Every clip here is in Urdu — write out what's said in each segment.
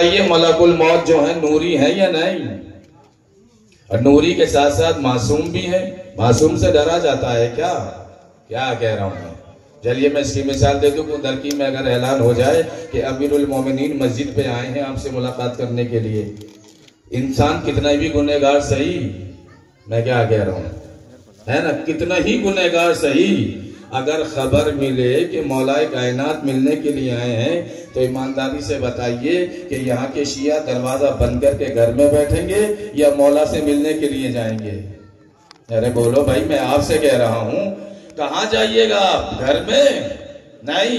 یہ ملک الموت جو ہے نوری ہے یا نہیں؟ اور نوری کے ساتھ ساتھ معصوم بھی ہے. معصوم سے ڈرا جاتا ہے کیا کہہ رہا ہوں میں. چلیے میں اس کی مثال دے دوں کہ درکی میں اگر اعلان ہو جائے کہ امیر المومنین مسجد پہ آئے ہیں آپ سے ملاقات کرنے کے لیے، انسان کتنا بھی گنہگار صحیح، میں کیا کہہ رہا ہوں ہے نا، کتنا ہی گنہگار صحیح، اگر خبر ملے کہ مولا کائنات ملنے کے لیے آئے ہیں تو ایمانداری سے بتائیے کہ یہاں کے شیعہ دروازہ بند کر کے گھر میں بیٹھیں گے یا مولا سے ملنے کے لیے جائیں گے؟ ارے بولو بھائی، میں آپ سے کہہ رہا ہوں کہاں جائیے گا آپ؟ گھر میں نہیں.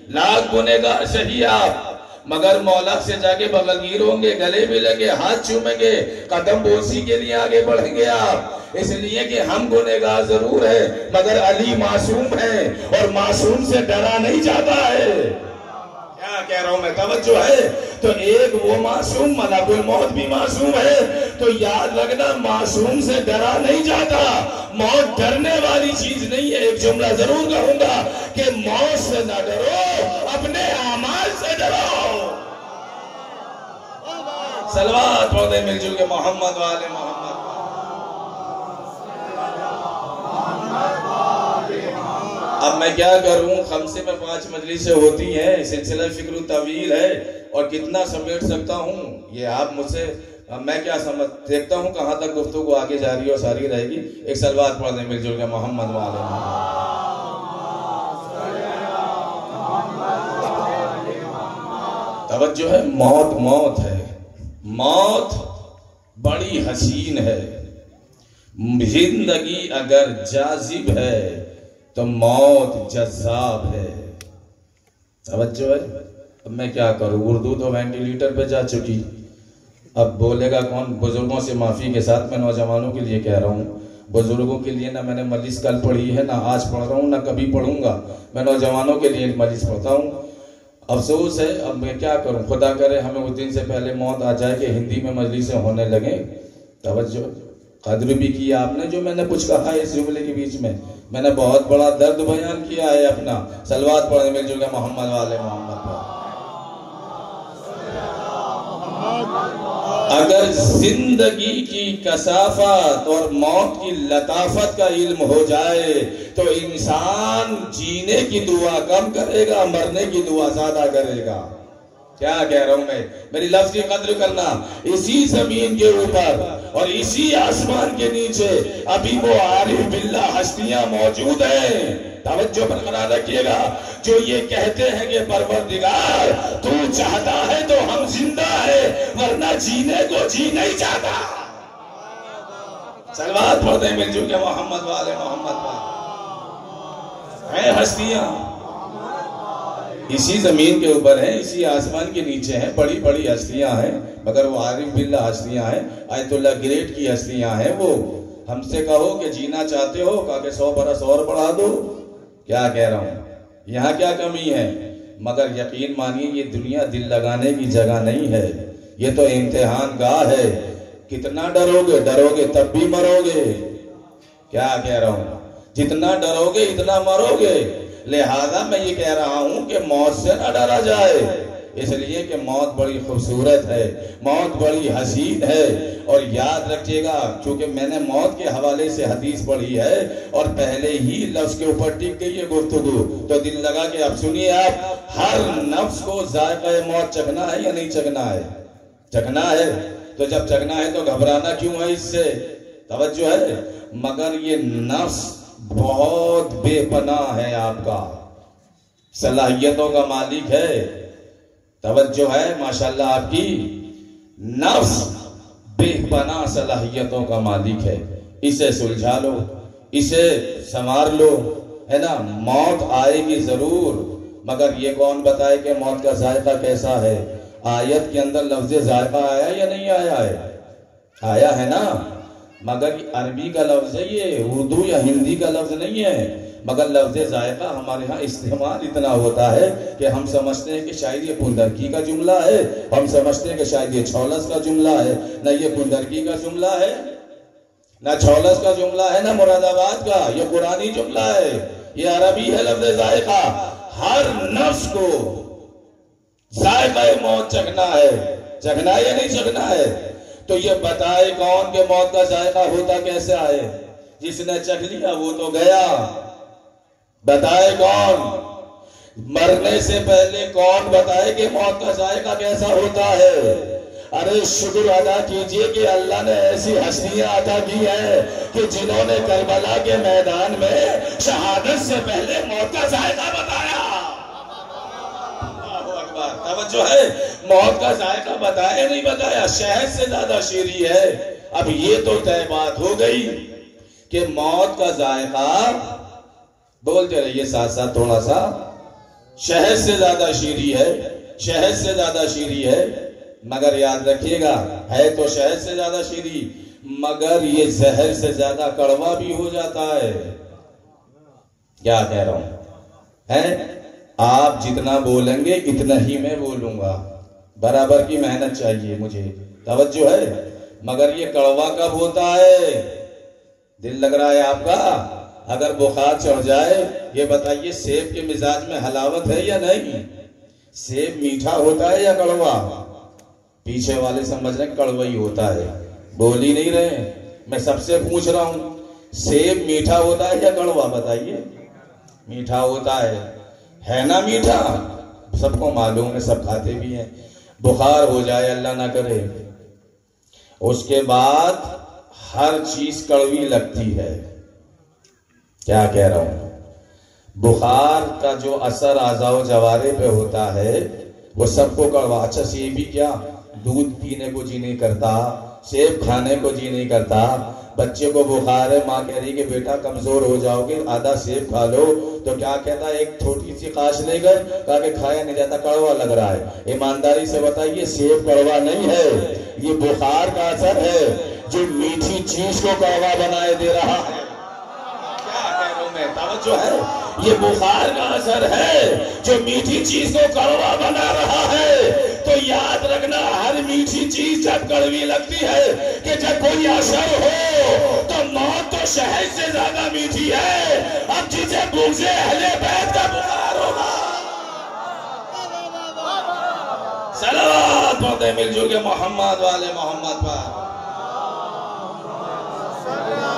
لاکھ گنہگار صحیح آپ، مگر مولا سے جا کے بغلگیر ہوں گے، گلے ملیں گے، ہاتھ چومیں گے، قدم بوسی کے لیے آگے بڑھیں گے آپ. اس لیے کہ ہم گنہگار ضرور ہیں مگر علی معصوم ہے اور معصوم سے ڈرا نہیں جاتا ہے. کیا کہہ رہا ہوں میں، توجہ ہے؟ تو ایک وہ معصوم، ملک الموت بھی معصوم ہے. تو یاد رکھنا معصوم سے ڈرا نہیں جاتا. موت ڈرنے والی چیز نہیں ہے. ایک جملہ ضرور کہوں گا کہ موت سے نہ ڈرو، اپنے اعمال سے ڈرو. صلوات پڑھتے مل جل کے محمد والے محمد. اب میں کیا کروں، خمسے میں 5 مجلسیں ہوتی ہیں، سلسلہ فکر طویل ہے اور کتنا سمیٹ سکتا ہوں یہ آپ مجھ سے، میں کیا سمجھ دیکھتا ہوں کہاں تک گفتگو آگے جاری اور ساری رہے گی. ایک صلوات پڑھ دیں مل جل کے محمد والے محمد. توجہ ہے، موت ہے. موت بڑی حسین ہے. زندگی اگر جاذب ہے تو موت جذاب ہے. توجہ ہے. اب میں کیا کروں، اردو تو وینٹیلیٹر پہ جا چکی، اب بولے گا کون؟ بزرگوں سے معافی کے ساتھ میں نوجوانوں کے لیے کہہ رہا ہوں، بزرگوں کے لیے نہ میں نے مجلس کل پڑھی ہے، نہ آج پڑھ رہا ہوں، نہ کبھی پڑھوں گا. میں نوجوانوں کے لیے مجلس پڑھتا ہوں. افسوس ہے، اب میں کیا کروں، خدا کرے ہمیں اس دن سے پہلے موت آ جائے کہ ہندی میں مجلسیں ہونے لگیں. توجہ، قدر بھی کیا آپ نے جو میں نے کچھ کہا ہے اس جملے کے بیچ میں. میں نے بہت بڑا درد بیان کیا ہے اپنا. صلوات پڑھنے مل جل کے محمد والے محمد پر. اگر زندگی کی کثافت اور موت کی لطافت کا علم ہو جائے تو انسان جینے کی دعا کم کرے گا، مرنے کی دعا زیادہ کرے گا. کیا کہہ رہا ہوں میں، میری لفظ کی قدر کرنا. اسی زمین کے اوپر اور اسی آسمان کے نیچے ابھی وہ عارف باللہ ہستیاں موجود ہیں. توجہ برقرار رکھیے گا، جو یہ کہتے ہیں کہ پروردگار تو چاہتا ہے تو ہم زندہ ہے، ورنہ جینے کو جی نہیں چاہتا. صلوات پڑھتے ہیں مل جل کے محمد والے محمد پر. ہیں ہستیاں اسی زمین کے اوپر ہیں، اسی آسمان کے نیچے ہیں، بڑی بڑی ہستیاں ہیں، مگر وہ عارف باللہ ہستیاں ہیں، آیت اللہ گریٹ کی ہستیاں ہیں. وہ ہم سے کہو کہ جینا چاہتے ہو، کہا کہ 100 برس اور بڑھا دو. کیا کہہ رہا ہوں، یہاں کیا کمی ہے؟ مگر یقین مانیے یہ دنیا دل لگانے کی جگہ نہیں ہے، یہ تو امتحان گاہ ہے. کتنا ڈرو گے تب بھی مرو گے. کیا کہہ رہا ہوں، جتنا ڈرو گے اتنا مرو گے. لہذا میں یہ کہہ رہا ہوں کہ موت سے نہ ڈرا جائے، اس لیے کہ موت بڑی خوبصورت ہے، موت بڑی حسین ہے. اور یاد رکھیے گا، کیونکہ میں نے موت کے حوالے سے حدیث پڑھی ہے اور پہلے ہی لفظ کے اوپر ٹک گئی ہے گفتگو، تو دل لگا کہ اب سنیے آپ، ہر نفس کو ذائقہ موت چکھنا ہے یا نہیں چکھنا ہے؟ چکھنا ہے. تو جب چکھنا ہے تو گھبرانا کیوں ہے اس سے؟ توجہ ہے. مگر یہ نفس بہت بے پناہ ہے، آپ کا صلاحیتوں کا مالک ہے. توجہ ہے ماشاءاللہ، آپ کی نفس بے پناہ صلاحیتوں کا مالک ہے. اسے سلجھا لو، اسے سنوار لو، ہے نا. موت آئے گی ضرور، مگر یہ کون بتائے کہ موت کا ذائقہ کیسا ہے؟ آیت کے اندر لفظ ذائقہ آیا یا نہیں آیا ہے؟ آیا ہے نا. مگر عربی کا لفظ ہے، یہ اردو یا ہندی کا لفظ نہیں ہے. مگر لفظ ذائقہ ہمارے ہاں استعمال اتنا ہوتا ہے کہ ہم سمجھتے ہیں کہ شاید یہ کندرکی کا جملہ ہے، ہم سمجھتے ہیں کہ شاید یہ چھولس کا جملہ ہے. نہ یہ کندرکی کا جملہ ہے، نہ چھولس کا جملہ ہے، نہ مراد آباد کا. یہ قرآنی جملہ ہے، یہ عربی ہے لفظ ذائقہ. ہر نفس کو ذائقہ موت چکھنا ہے، چکھنا ہے یا نہیں چکھنا ہے؟ تو یہ بتائے کون کہ موت کا ذائقہ ہوتا کیسے ہے؟ جس نے چکھ لیا وہ تو گیا، بتائے کون؟ مرنے سے پہلے کون بتائے کہ موت کا ذائقہ کیسا ہوتا ہے؟ ارے شکر ادا کیجئے کہ اللہ نے ایسی ہستیاں عطا کی ہیں کہ جنہوں نے کربلا کے میدان میں شہادت سے پہلے موت کا ذائقہ بتایا۔ اللہ اکبر، توجہ ہے، موت کا ذائقہ بتایا نہیں بتایا، شہد سے زیادہ شیریں ہے۔ اب یہ تو طے بات ہو گئی کہ موت کا ذائقہ، بولتے رہیے ساتھ ساتھ تھوڑا سا، شہد سے زیادہ شیریں ہے، شہد سے زیادہ شیریں ہے، مگر یاد رکھیے گا ہے تو شہد سے زیادہ شیریں، مگر یہ زہر سے زیادہ کڑوا بھی ہو جاتا ہے۔ کیا کہہ رہا ہوں ہے؟ آپ جتنا بولیں گے اتنا ہی میں بولوں گا، برابر کی محنت چاہیے مجھے، توجہ ہے، مگر یہ کڑوا کب ہوتا ہے؟ دل لگ رہا ہے آپ کا؟ اگر بخار چڑھ جائے، یہ بتائیے سیب کے مزاج میں حلاوت ہے یا نہیں؟ سیب میٹھا ہوتا ہے یا کڑوا؟ پیچھے والے سمجھ رہے ہیں کڑوا ہی ہوتا ہے، بول ہی نہیں رہے، میں سب سے پوچھ رہا ہوں، سیب میٹھا ہوتا ہے یا کڑوا؟ بتائیے۔ میٹھا ہوتا ہے نا؟ میٹھا سب کو معلوم ہے، سب کھاتے بھی ہیں۔ بخار ہو جائے اللہ نہ کرے، اس کے بعد ہر چیز کڑوی لگتی ہے۔ کیا کہہ رہا ہوں؟ بخار کا جو اثر اعضاء و جوارے پہ ہوتا ہے وہ سب کو کڑوا۔ اچھا سیب ہی کیا، دودھ پینے کو جی نہیں کرتا، سیب کھانے کو جی نہیں کرتا، بچے کو بخار ہے، ماں کہہ رہی کہ بیٹا کمزور ہو جاؤ گے، آدھا سیب کھا لو، تو کیا کہتا ہے؟ ایک چھوٹی سی قاش لے گئے، کہا کہ کھایا نہیں جاتا، کڑوا لگ رہا ہے۔ ایمانداری سے بتائیے سیب کڑوا نہیں ہے، یہ بخار کا اثر ہے جو میٹھی چیز کو کڑوا بنائے دے رہا ہے۔ توجہ ہے، یہ بخار کا اثر ہے جو میٹھی چیز کو کڑوا بنا رہا ہے۔ تو یاد رکھنا، ہر میٹھی چیز جب کڑوی لگتی ہے کہ جب کوئی اثر ہو تو موت تو شہد سے زیادہ میٹھی ہے۔ اب جسے بغض اہل بیت کا بخار ہوگا، صلوات پڑھتے مل جل کے محمد والے محمد پر،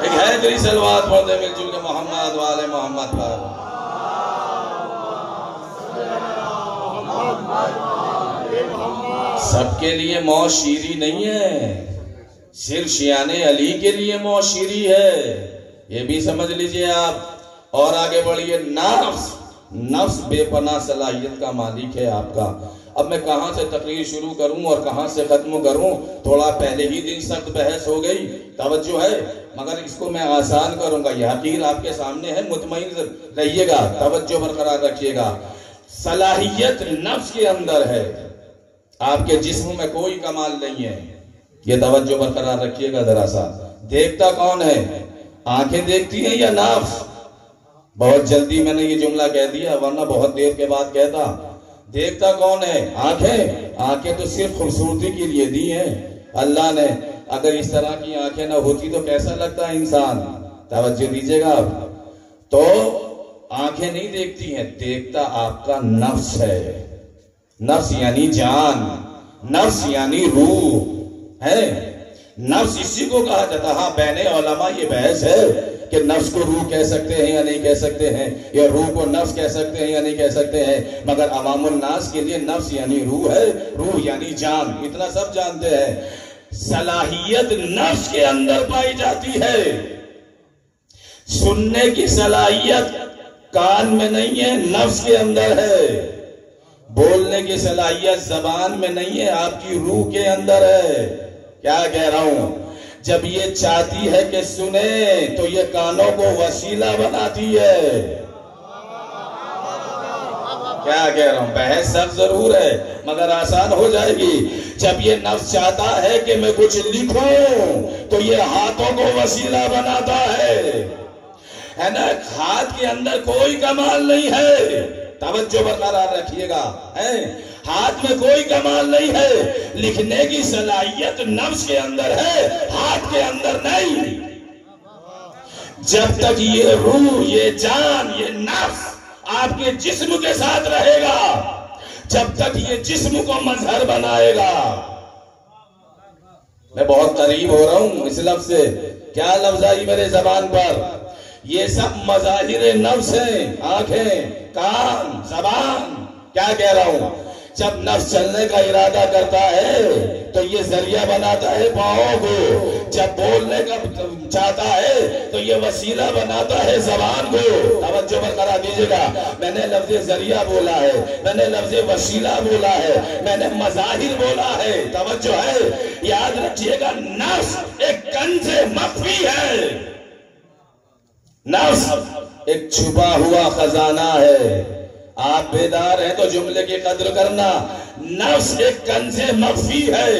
ایک حیدری صلوات پڑھتے مل جل کے محمد والے محمد پر۔ سب کے لیے موت شیریں نہیں ہے، صرف شیعان علی کے لیے موت شیریں ہے، یہ بھی سمجھ لیجئے آپ۔ اور آگے بڑھئے، نفس بے پناہ صلاحیت کا مالک ہے آپ کا۔ اب میں کہاں سے تقریر شروع کروں اور کہاں سے ختم کروں؟ تھوڑا پہلے ہی دن سخت بحث ہو گئی، توجہ ہے، مگر اس کو میں آسان کروں گا۔ یہ حقیقت آپ کے سامنے ہے، مطمئن رہیے گا، توجہ برقرار رکھیے گا۔ صلاحیت نفس کے اندر ہے، آپ کے جسم میں کوئی کمال نہیں ہے، یہ توجہ برقرار رکھیے گا ذرا سا۔ دیکھتا کون ہے؟ آنکھیں دیکھتی ہیں یا نفس؟ بہت جلدی میں نے یہ جملہ کہہ دیا، ورنہ بہت دیر کے بعد کہتا۔ دیکھتا کون ہے؟ آنکھیں تو صرف خوبصورتی کے لیے دی ہیں اللہ نے۔ اگر اس طرح کی آنکھیں نہ ہوتی تو کیسا لگتا ہے انسان؟ توجہ دیجیے گا آپ۔ تو آنکھیں نہیں دیکھتی ہیں، دیکھتا آپ کا نفس ہے۔ نفس یعنی جان، نفس یعنی روح ہے۔ نفس اسی کو کہا جاتا۔ ہاں بین علماء یہ بحث ہے کہ نفس کو روح کہہ سکتے ہیں یا نہیں کہہ سکتے ہیں، یا روح کو نفس کہہ سکتے ہیں یا نہیں کہہ سکتے ہیں، مگر عوام الناس کے لیے نفس یعنی روح ہے، روح یعنی جان، اتنا سب جانتے ہیں۔ صلاحیت نفس کے اندر پائی جاتی ہے، سننے کی صلاحیت کان میں نہیں ہے، نفس کے اندر ہے۔ بولنے کی صلاحیت زبان میں نہیں ہے، آپ کی روح کے اندر ہے۔ کیا کہہ رہا ہوں؟ جب یہ چاہتی ہے کہ سنے تو یہ کانوں کو وسیلہ بناتی ہے۔ کیا کہہ رہا ہوں؟ بحث سخت ضرور ہے مگر آسان ہو جائے گی۔ جب یہ نفس چاہتا ہے کہ میں کچھ لکھوں تو یہ ہاتھوں کو وسیلہ بناتا ہے نا۔ ہاتھ کے اندر کوئی کمال نہیں ہے، توجہ برقرار رکھیے گا، ہاتھ میں کوئی کمال نہیں ہے، لکھنے کی صلاحیت نفس کے اندر ہے، ہاتھ کے اندر نہیں۔ جب تک یہ روح، یہ جان، یہ نفس آپ کے جسم کے ساتھ رہے گا، جب تک یہ جسم کو مظہر بنائے گا. میں بہت قریب ہو رہا ہوں اس لفظ سے. کیا لفظ آئی میرے زبان پر؟ یہ سب مظاہر نفس ہیں. آنکھیں، کان، زبان. کیا کہہ رہا ہوں؟ جب نفس چلنے کا ارادہ کرتا ہے تو یہ ذریعہ بناتا ہے پاؤں کو. جب بولنے کا چاہتا ہے تو یہ وسیلہ بناتا ہے زبان کو. توجہ برقرار دیجیے گا. میں نے لفظ ذریعہ بولا ہے، میں نے لفظ وسیلہ بولا ہے، میں نے مظاہر بولا ہے. توجہ ہے، یاد رکھیے گا. نفس ایک کنز مخفی ہے. نفس ایک چھپا ہوا خزانہ ہے. آپ بیدار ہیں تو جملے کی قدر کرنا. نفس ایک کنز مخفی ہے.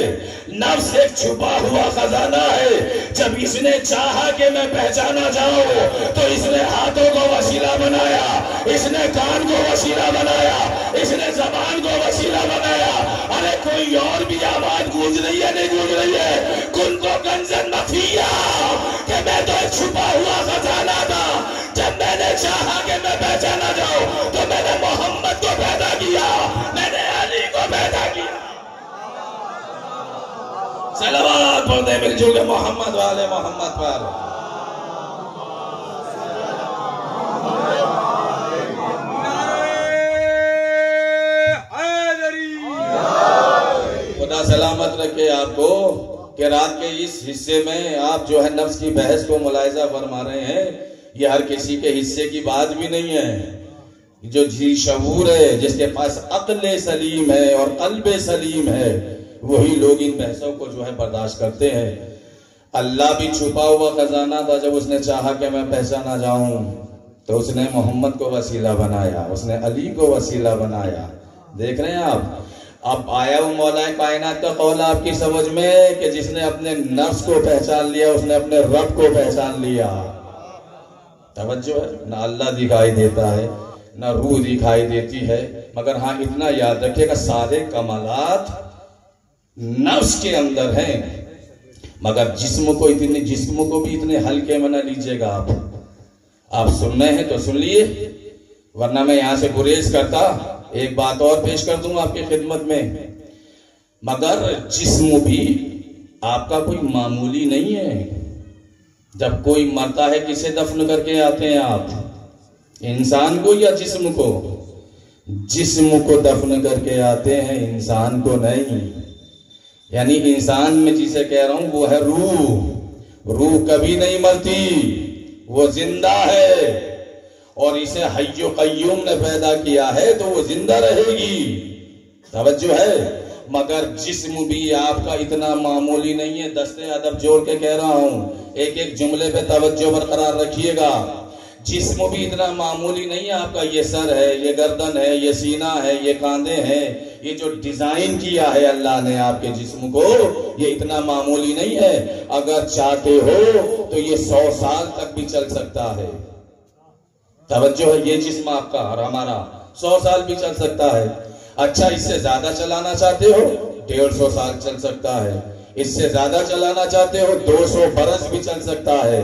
نفس ایک چھپا ہوا خزانہ ہے. جب اس نے چاہا کہ میں پہچانا جاؤں تو اس نے ہاتھوں کو وسیلہ بنایا، اس نے کان کو وسیلہ بنایا، اس نے زبان کو وسیلہ بنایا. ارے کوئی اور بھی آواز گونج رہی ہے نہیں گونج رہی ہے؟ کن کو کنز مخفیہ کہ میں تو ایک چھپا ہوا خزانہ تھا. جب میں نے چاہا کہ میں پہچانا جاؤں تو میں نے محمد کو پیدا کیا، میں نے علی کو پیدا کیا. صلوات پڑھتے مل جل کے محمد والے محمد پر. خدا سلامت رکھے آپ کو کہ رات کے اس حصے میں آپ جو ہے نفس کی بحث کو ملاحظہ فرما رہے ہیں. یہ ہر کسی کے حصے کی بات بھی نہیں ہے. جو جی شعور ہے، جس کے پاس عقل سلیم ہے اور قلب سلیم ہے، وہی لوگ ان بحثوں کو جو ہے برداشت کرتے ہیں. اللہ بھی چھپا ہوا خزانہ تھا. جب اس نے چاہا کہ میں پہچانا جاؤں تو اس نے محمد کو وسیلہ بنایا، اس نے علی کو وسیلہ بنایا. دیکھ رہے ہیں آپ؟ اب آیا وہ مولا کائنات کا قول آپ کی سمجھ میں کہ جس نے اپنے نفس کو پہچان لیا اس نے اپنے رب کو پہچان لیا. توجہ ہے. نہ اللہ دکھائی دیتا ہے، نہ روح دکھائی دیتی ہے، مگر ہاں اتنا یاد رکھیے کہ سارے کمالات نفس کے اندر ہیں. مگر جسم کو بھی اتنے ہلکے میں نہ لیجئے گا. آپ سننے ہیں تو سن لیے، ورنہ میں یہاں سے گریز کرتا. ایک بات اور پیش کر دوں آپ کی خدمت میں. مگر جسم بھی آپ کا کوئی معمولی نہیں ہے. جب کوئی مرتا ہے کسے دفن کر کے آتے ہیں آپ؟ انسان کو یا جسم کو؟ جسم کو دفن کر کے آتے ہیں، انسان کو نہیں. یعنی انسان میں جسے کہہ رہا ہوں وہ ہے روح. روح کبھی نہیں مرتی، وہ زندہ ہے. اور اسے حی و قیوم نے پیدا کیا ہے تو وہ زندہ رہے گی. توجہ ہے. مگر جسم بھی آپ کا اتنا معمولی نہیں ہے. دستے ادب جوڑ کے کہہ رہا ہوں، ایک ایک جملے پہ توجہ برقرار رکھیے گا. جسم بھی اتنا معمولی نہیں ہے. آپ کا یہ سر ہے، یہ گردن ہے، یہ سینہ ہے، یہ کاندھے ہیں. یہ جو ڈیزائن کیا ہے اللہ نے آپ کے جسم کو، یہ اتنا معمولی نہیں ہے. اگر چاہتے ہو تو یہ 100 سال تک بھی چل سکتا ہے. توجہ ہے. یہ جسم آپ کا اور ہمارا 100 سال بھی چل سکتا ہے. اچھا، اس سے زیادہ چلانا چاہتے ہو 150 سال چل سکتا ہے. اس سے زیادہ چلانا چاہتے ہو 200 برس بھی چل سکتا ہے.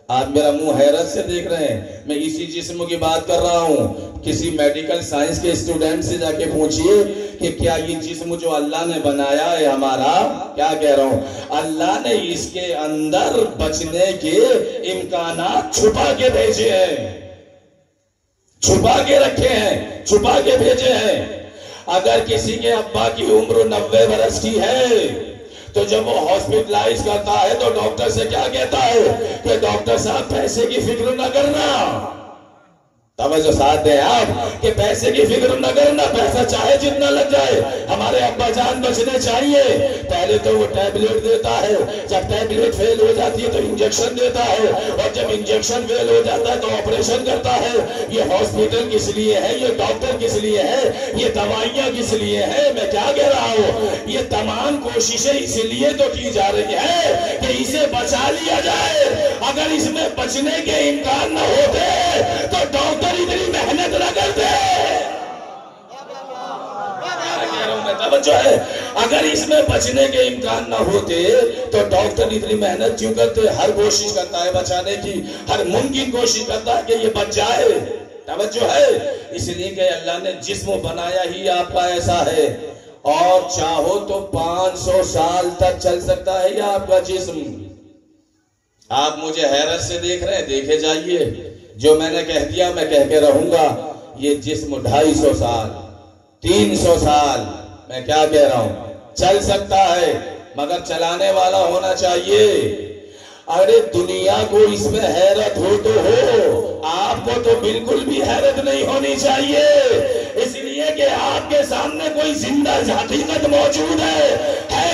آپ میرا منہ حیرت سے دیکھ رہے ہیں. میں اسی جسم کی بات کر رہا ہوں. کسی میڈیکل سائنس کے اسٹوڈنٹ سے جا کے پوچھئے کہ کیا یہ جسم جو اللہ نے بنایا ہے ہمارا، کیا کہہ رہا ہوں، اللہ نے اس کے اندر بچنے کے امکانات چھپا کے بھیجے ہیں، چھپا کے رکھے ہیں، چھپا کے بھیجے ہیں. اگر کسی کے ابا کی عمر 90 برس کی ہے تو جب وہ ہاسپٹلائز کرتا ہے تو ڈاکٹر سے کیا کہتا ہے کہ ڈاکٹر صاحب پیسے کی فکر نہ کرنا. توجہ ساتھ دیں آپ کہ پیسے کی فکر نہ کرنا. پیسہ چاہے جتنا لگ جائے، ہمارے ابا جان بچنے چاہیے. پہلے تو وہ ٹیبلیٹ دیتا ہے، جب ٹیبلیٹ فیل ہو جاتی ہے تو انجیکشن دیتا ہے، اور جب انجیکشن فیل ہو جاتا ہے تو آپریشن کرتا ہے. یہ ہاسپٹل کس لیے ہے؟ یہ ڈاکٹر کس لیے ہے؟ یہ دوائیاں کس لیے ہے؟ میں کیا کہہ رہا ہوں، یہ تمام کوششیں اس لیے تو کی جا رہی ہے کہ اسے بچا لیا جائے. اگر اس میں بچنے کے امکان نہ ہوتے تو ڈاکٹر اتنی محنت نہ کرتے. توجہ ہے. اگر اس میں بچنے کے امکان نہ ہوتے تو ڈاکٹر اتنی محنت کیوں کرتے؟ ہر کوشش کرتا ہے بچانے کی، ہر ممکن کوشش کرتا ہے کہ یہ بچ جائے. توجہ ہے؟ اس لیے کہ اللہ نے جسم بنایا ہی آپ کا ایسا ہے، اور چاہو تو 500 سال تک چل سکتا ہے یہ آپ کا جسم۔ آپ مجھے حیرت سے دیکھ رہے ہیں، دیکھے جائیے، جو میں نے کہہ دیا میں کہہ کے رہوں گا، یہ جسم 250 سال 300 سال میں کیا کہہ رہا ہوں چل سکتا ہے، مگر چلانے والا ہونا چاہیے۔ ارے دنیا کو اس میں حیرت ہو تو ہو، آپ کو تو بالکل بھی حیرت نہیں ہونی چاہیے، اس لیے کہ آپ کے سامنے کوئی زندہ حقیقت موجود ہے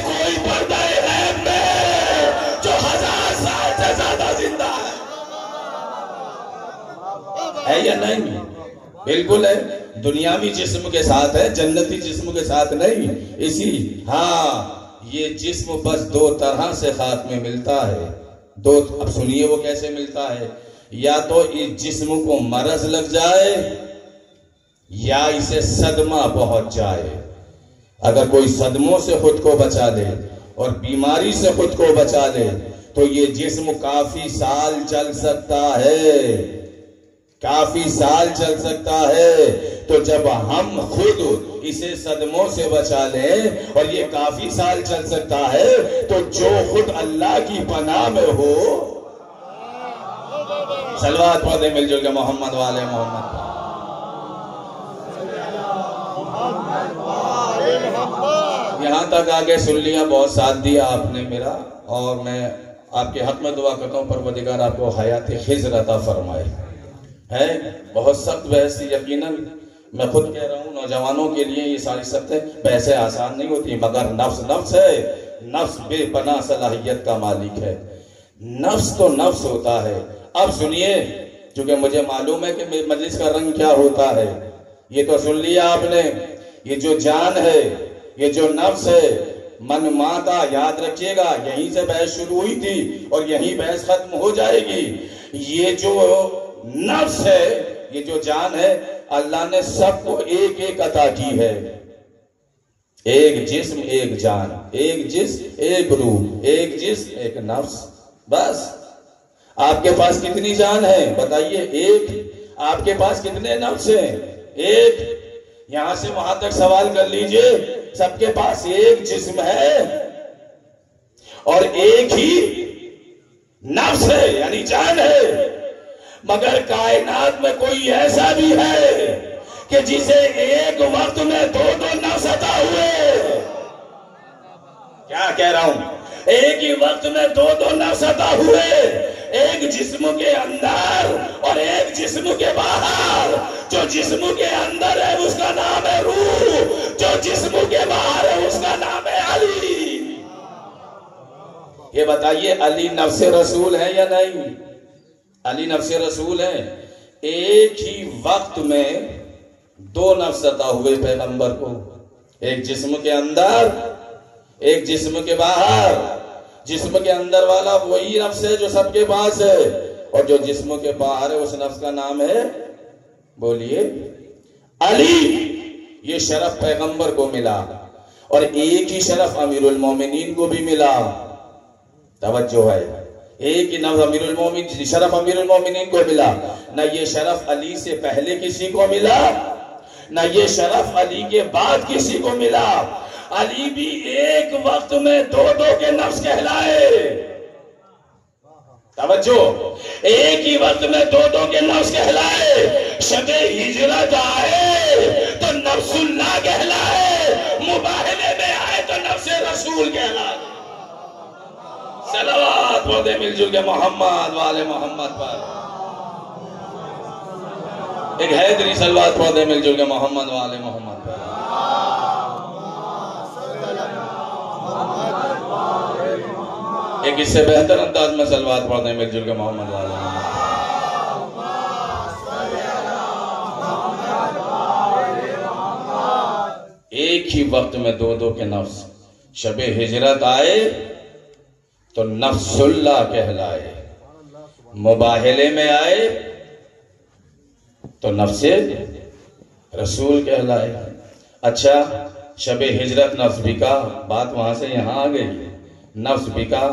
کوئی پردہ غیب میں جو 1000 سال سے زیادہ زندہ ہے یا نہیں؟ بالکل ہے، دنیاوی جسم کے ساتھ ہے، جنتی جسم کے ساتھ نہیں۔ یہ جسم بس 2 طرح سے خاتمے ملتا ہے، اب سنیے وہ کیسے ملتا ہے۔ یا تو اس جسم کو مرض لگ جائے یا اسے صدمہ پہنچ جائے۔ اگر کوئی صدموں سے خود کو بچا لے اور بیماری سے خود کو بچا لے تو یہ جسم کافی سال چل سکتا ہے، کافی سال چل سکتا ہے۔ تو جب ہم خود اسے صدموں سے بچا لیں اور یہ کافی سال چل سکتا ہے، تو جو خود اللہ کی پناہ میں ہو، صلوات پڑھتے مل جل کے محمد والے محمد۔ یہاں تک آگے سن لیا، بہت ساتھ دیا آپ نے میرا، اور میں آپ کے حق میں دعا کرتا ہوں پروردگار آپ کو حیات خضر عطا فرمائے۔ ہے بہت سخت بحث، یقیناً میں خود کہہ رہا ہوں نوجوانوں کے لیے یہ ساری سخت بحثیں آسان نہیں ہوتی، مگر نفس ہے، نفس بے پناہ صلاحیت کا مالک ہے، نفس تو نفس ہوتا ہے۔ اب سنیے، چونکہ مجھے معلوم ہے کہ مجلس کا رنگ کیا ہوتا ہے، یہ تو سن لیا آپ نے، یہ جو جان ہے، یہ جو نفس ہے، من ماتا، یاد رکھیے گا یہیں سے بحث شروع ہوئی تھی اور یہیں بحث ختم ہو جائے گی۔ یہ جو نفس ہے، یہ جو جان ہے، اللہ نے سب کو ایک ایک عطا کی ہے، ایک جسم ایک جان، ایک جسم ایک روح، ایک جسم ایک نفس، بس۔ آپ کے پاس کتنی جان ہے بتائیے؟ ایک۔ آپ کے پاس کتنے نفس ہیں؟ ایک۔ یہاں سے وہاں تک سوال کر لیجئے، سب کے پاس ایک جسم ہے اور ایک ہی نفس ہے، یعنی جان ہے، مگر کائنات میں کوئی ایسا بھی ہے کہ جسے ایک وقت میں 2 نفس عطا ہوئے۔ کیا کہہ رہا ہوں؟ ایک ہی وقت میں 2 نفس عطا ہوئے، ایک جسم کے اندر اور ایک جسم کے باہر۔ جو جسم کے اندر ہے اس کا نام ہے روح، جو جسم کے باہر ہے اس کا نام ہے علی۔ یہ بتائیے علی نفس رسول ہے یا نہیں؟ علی نفس رسول ہے۔ ایک ہی وقت میں 2 نفس عطا ہوئے پیغمبر کو، ایک جسم کے اندر ایک جسم کے باہر۔ جسم کے اندر والا وہی نفس ہے جو سب کے پاس ہے، اور جو جسم کے باہر ہے اس نفس کا نام ہے، بولیے، علی۔ یہ شرف پیغمبر کو ملا، اور ایک ہی شرف امیر المومنین کو بھی ملا۔ توجہ ہے، ایک ہی نفس امیر المومنین، شرف امیر المومنین کو ملا، نہ یہ شرف علی سے پہلے کسی کو ملا، نہ یہ شرف علی کے بعد کسی کو ملا۔ علی بھی ایک وقت میں 2 کے نفس کہلائے۔ توجہ، ایک ہی وقت میں 2 کے نفس کہلائے۔ شب ہجرت آئے تو نفس اللہ کہلائے، مباہلے میں آئے تو نفس رسول کہلائے۔ صلوات پڑھتے مل جل کے محمد والے محمد پر۔ ایک حیدری صلوات پڑھتے مل جل کے محمد والے محمد پر۔ ایک اس سے بہتر انداز میں صلوات پڑھتے ہیں مل جل کے محمد والے محمد۔ ایک ہی وقت میں 2 کے نفس، شب ہجرت آئے تو نفس اللہ کہلائے، مباہلے میں آئے تو نفس رسول کہلائے۔ اچھا، شب ہجرت نفس بکا، بات وہاں سے یہاں آ گئی، نفس بکا،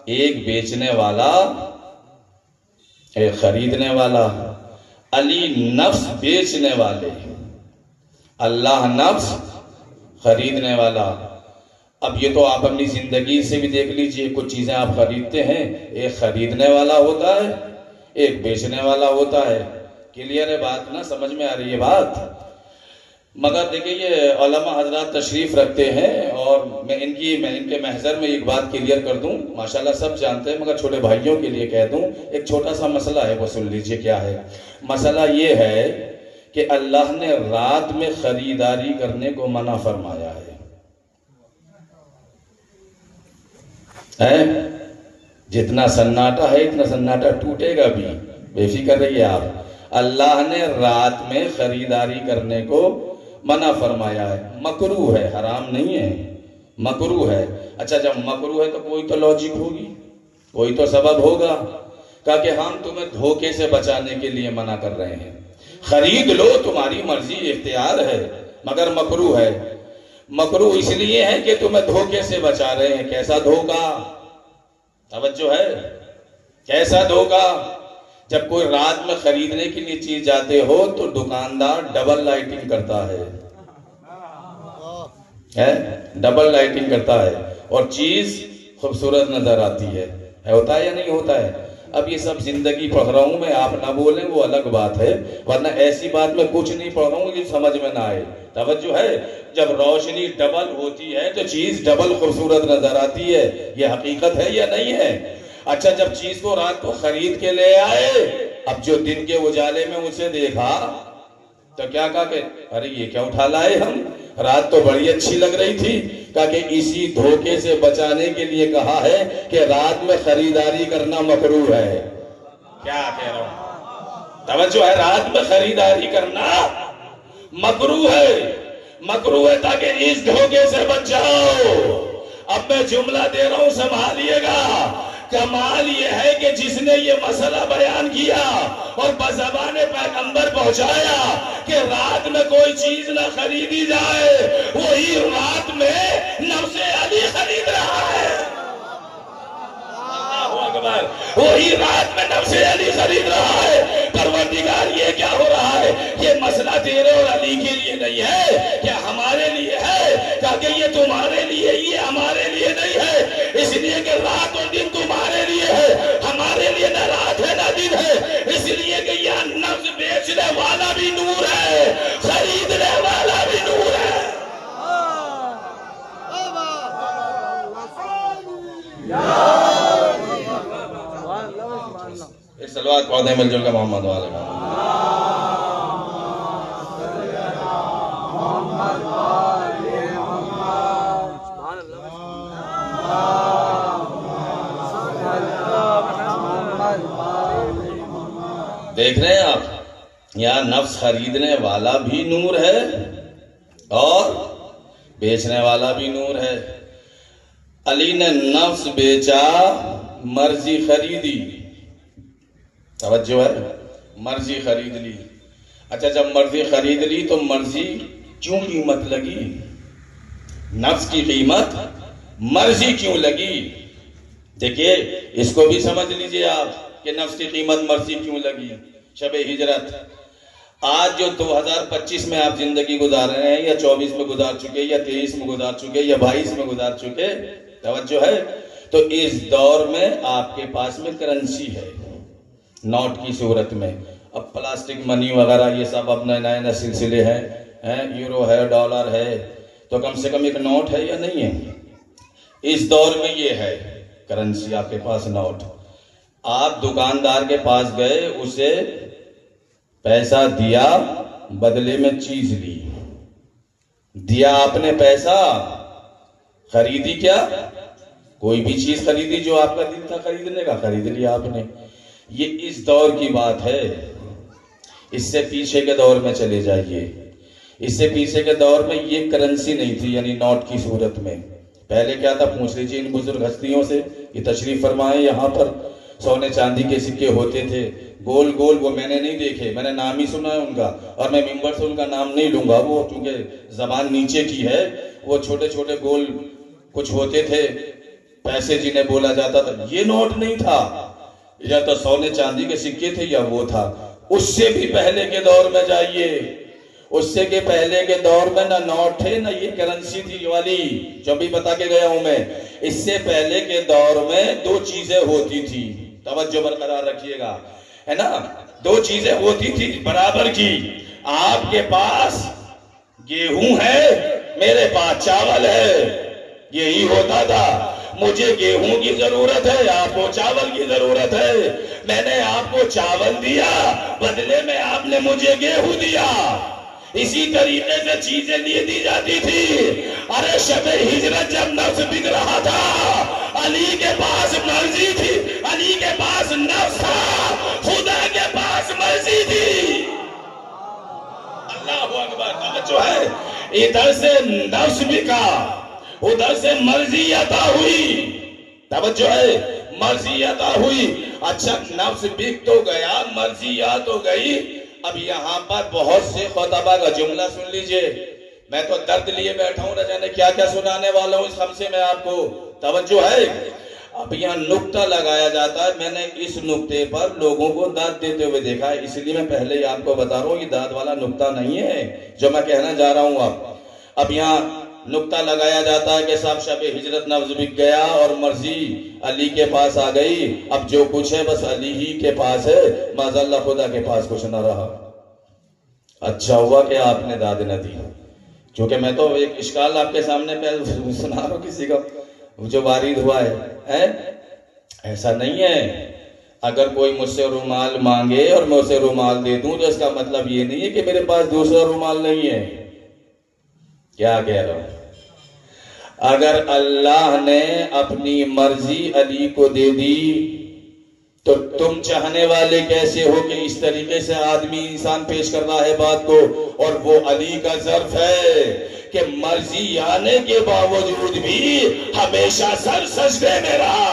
ایک بیچنے والا ایک خریدنے والا۔ علی نفس بیچنے والے، اللہ نفس خریدنے والا۔ اب یہ تو آپ اپنی زندگی سے بھی دیکھ لیجئے، کچھ چیزیں آپ خریدتے ہیں، ایک خریدنے والا ہوتا ہے، ایک بیچنے والا ہوتا ہے۔ کلیئر ہے بات نا؟ سمجھ میں آ رہی ہے بات؟ مگر دیکھیں یہ علماء حضرات تشریف رکھتے ہیں، اور میں ان کے محضر میں ایک بات کلیئر کر دوں، ماشاءاللہ سب جانتے ہیں مگر چھوٹے بھائیوں کے لیے کہہ دوں، ایک چھوٹا سا مسئلہ ہے، وہ سن لیجئے کیا ہے۔ مسئلہ یہ ہے کہ اللہ نے رات میں خریداری کرنے کو منع فرمایا ہے۔ جتنا سناٹا ہے اتنا سناٹا ٹوٹے گا بھی، بے فکر رہیے آپ۔ اللہ نے رات میں خریداری کرنے کو منع فرمایا ہے، مکروہ ہے، حرام نہیں ہے، مکروہ ہے۔ اچھا جب مکروہ ہے تو کوئی تو لاجک ہوگی، کوئی تو سبب ہوگا، کہا کہ ہم تمہیں دھوکے سے بچانے کے لیے منع کر رہے ہیں، خرید لو تمہاری مرضی اختیار ہے، مگر مکروہ ہے۔ مکروہ اس لیے ہے کہ تمہیں دھوکے سے بچا رہے ہیں۔ کیسا دھوکا؟ توجہ ہے، کیسا دھوکا؟ جب کوئی رات میں خریدنے کے لیے چیز جاتے ہو تو دکاندار ڈبل لائٹنگ کرتا ہے، ڈبل لائٹنگ کرتا ہے، اور چیز خوبصورت نظر آتی ہے، ہوتا ہے یا نہیں ہوتا ہے؟ اب یہ سب زندگی پڑھ رہا ہوں میں، آپ نہ بولیں وہ الگ بات ہے، ورنہ ایسی بات میں کچھ نہیں پڑھ رہا ہوں جو سمجھ میں نہ آئے۔ توجہ ہے، جب روشنی ڈبل ہوتی ہے تو چیز ڈبل خوبصورت نظر آتی ہے، یہ حقیقت ہے یا نہیں ہے؟ اچھا جب چیز کو رات کو خرید کے لے آئے، اب جو دن کے اجالے میں اسے دیکھا تو کیا کہا کہ ارے یہ کیا اٹھا لائے ہم، رات تو بڑی اچھی لگ رہی تھی۔ کہا کہ اسی دھوکے سے بچانے کے لیے کہا ہے کہ رات میں خریداری کرنا مکروہ ہے۔ کیا کہہ رہا ہوں؟ توجہ ہے، رات میں خریداری کرنا مکروہ ہے، مکروہ ہے تاکہ اس دھوکے سے بچ جاؤ۔ اب میں جملہ دے رہا ہوں سنبھالیے گا۔ کمال یہ ہے کہ جس نے یہ مسئلہ بیان کیا اور بزبان پیغمبر پہنچایا کہ رات میں کوئی چیز نہ خریدی جائے، وہی رات میں نفس علی خرید رہا ہے۔ اللہ اکبر، وہی رات میں نفس علی خرید رہا ہے۔ پروردگار یہ کیا ہو رہا ہے؟ یہ مسئلہ تیرے اور علی کے لیے نہیں ہے، کیا ہمارے لیے ہے؟ تاکہ یہ تمہارے لیے، یہ ہمارے لیے نہیں ہے، اس لیے کہ رات اور دن تمہارے لیے ہے، ہمارے لیے نہ رات ہے نہ دن ہے، اس لیے کہ یہ نفس بیچنے والا بھی نور ہے، خریدنے والا بھی نور ہے۔ ایک صلوات پڑھ دیں مل جل کا محمد والے کا۔ دیکھ رہے ہیں آپ، یہاں نفس خریدنے والا بھی نور ہے اور بیچنے والا بھی نور ہے۔ علی نے نفس بیچا، مرضی خریدی۔ توجہ ہے، مرضی خرید لی۔ اچھا جب مرضی خرید لی تو مرضی کیوں قیمت لگی؟ نفس کی قیمت مرضی کیوں لگی؟ دیکھیے اس کو بھی سمجھ لیجئے آپ کہ نفس کی قیمت مرضی کیوں لگی۔ شب ہجرت، آج جو 2025 میں آپ زندگی گزار رہے ہیں، یا 24 میں گزار چکے، یا 23 میں گزار چکے، یا 22 میں گزار چکے، توجہ ہے، تو اس دور میں آپ کے پاس میں کرنسی ہے نوٹ کی صورت میں۔ اب پلاسٹک منی وغیرہ یہ سب اپنے نئے نئے سلسلے ہیں، یورو ہے، ڈالر ہے، تو کم سے کم ایک نوٹ ہے یا نہیں ہے؟ اس دور میں یہ ہے کرنسی آپ کے پاس، نوٹ۔ آپ دکاندار کے پاس گئے، اسے پیسہ دیا، بدلے میں چیز لی، دیا آپ نے پیسہ، خریدی کیا؟ کوئی بھی چیز خریدی جو آپ کا دل تھا خریدنے کا، خرید لیا آپ نے۔ یہ اس دور کی بات ہے۔ اس سے پیچھے کے دور میں چلے جائیے، اس سے پیچھے کے دور میں یہ کرنسی نہیں تھی، یعنی نوٹ کی صورت میں۔ پہلے کیا تھا؟ پوچھ لیجیے ان بزرگ ہستیوں سے، یہ تشریف فرمائے یہاں پر، سونے چاندی کے سکے ہوتے تھے گول گول، وہ میں نے نہیں دیکھے، میں نے نام ہی سنا ہے ان کا، اور میں ممبر سے ان کا نام نہیں لوں گا، وہ چونکہ زبان نیچے کی ہے، وہ چھوٹے چھوٹے گول کچھ ہوتے تھے، پیسے جنہیں بولا جاتا تھا۔ یہ نوٹ نہیں تھا، یا تو سونے چاندی کے سکے تھے یا وہ تھا۔ اس سے بھی پہلے کے دور میں جائیے، اس سے کے پہلے کے دور میں نہ نوٹ تھے نہ یہ کرنسی تھی والی جو بھی بتا کے گیا ہوں میں. اس سے پہلے کے دور میں دو چیزیں ہوتی تھی، توجہ برقرار رکھیے گا، ہے نا. دو چیزیں ہوتی تھی برابر کی. آپ کے پاس گیہوں ہے، میرے پاس چاول ہے، یہی ہوتا تھا. مجھے گیہوں کی ضرورت ہے، آپ کو چاول کی ضرورت ہے. میں نے آپ کو چاول دیا، بدلے میں آپ نے مجھے گیہوں دیا. اسی طریقے سے چیزیں لیے دی جاتی تھی. ارے شب ہجرت جب نفس بک رہا تھا، علی کے پاس مرضی تھی، علی کے پاس نفس تھا، خدا کے پاس مرضی تھی. اللہ اکبر. توجہ ہے، ادھر سے نفس بکا، ادھر سے مرضی عطا ہوئی. توجہ ہے، مرضی عطا ہوئی. اچھا نفس بک تو گیا، مرضی آ تو گئی. اب یہاں پر بہت سے خطبہ کا جملہ سن لیجئے. میں تو درد لیے بیٹھا ہوں، نہ جانے کیا کیا سنانے والا ہوں اس خمسے میں آپ کو. توجہ ہے، اب یہاں نقطہ لگایا جاتا ہے. میں نے اس نقطے پر لوگوں کو داد دیتے ہوئے دیکھا ہے، اس لیے میں پہلے ہی آپ کو بتا رہا ہوں یہ داد والا نقطہ نہیں ہے جو میں کہنا جا رہا ہوں. اب یہاں نقطہ لگایا جاتا ہے کہ صاحب شب ہجرت نفس بک گیا اور مرضی علی کے پاس آ گئی. اب جو کچھ ہے بس علی ہی کے پاس ہے، معاذ اللہ خدا کے پاس کچھ نہ رہا. اچھا ہوا کہ آپ نے داد نہ دی، کیونکہ میں تو ایک اشکال آپ کے سامنے سنا رہا ہوں کسی کا جو وارد ہوا ہے. ایسا نہیں ہے اگر کوئی مجھ سے رومال مانگے اور میں اسے رومال دے دوں تو اس کا مطلب یہ نہیں ہے کہ میرے پاس دوسرا رومال نہیں ہے. کیا کہہ رہا ہوں؟ اگر اللہ نے اپنی مرضی علی کو دے دی تو تم چاہنے والے کیسے ہو کہ اس طریقے سے آدمی انسان پیش کر رہا ہے بات کو. اور وہ علی کا ظرف ہے کہ مرضی آنے کے باوجود بھی ہمیشہ سر سجدے میں رہا.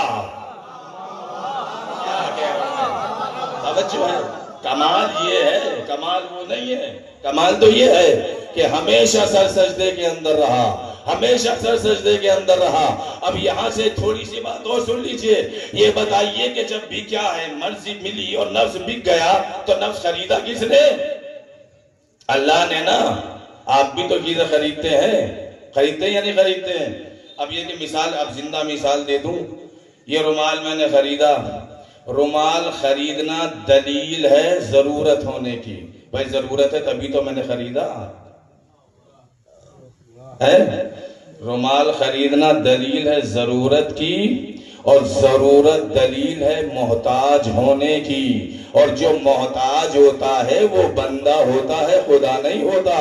کیا کہہ رہا ہے؟ توجہ ہے. کمال یہ ہے، کمال وہ نہیں ہے، کمال تو یہ ہے کہ ہمیشہ سر سجدے کے اندر رہا، ہمیشہ سر سجدے کے اندر رہا. اب یہاں سے تھوڑی سی بات اور سن لیجئے. یہ بتائیے کہ جب بھی کیا ہے مرضی ملی اور نفس بک گیا تو نفس خریدا کس نے؟ اللہ نے نا. آپ بھی تو چیزیں خریدتے ہیں، خریدتے ہیں یا نہیں خریدتے ہیں؟ اب یہ کہ مثال، اب زندہ مثال دے دوں. یہ رومال میں نے خریدا. رومال خریدنا دلیل ہے ضرورت ہونے کی. بھائی ضرورت ہے تبھی تو میں نے خریدا ہے. رومال خریدنا دلیل ہے ضرورت کی، اور ضرورت دلیل ہے محتاج ہونے کی. اور جو محتاج ہوتا ہے وہ بندہ ہوتا ہے، خدا نہیں ہوتا.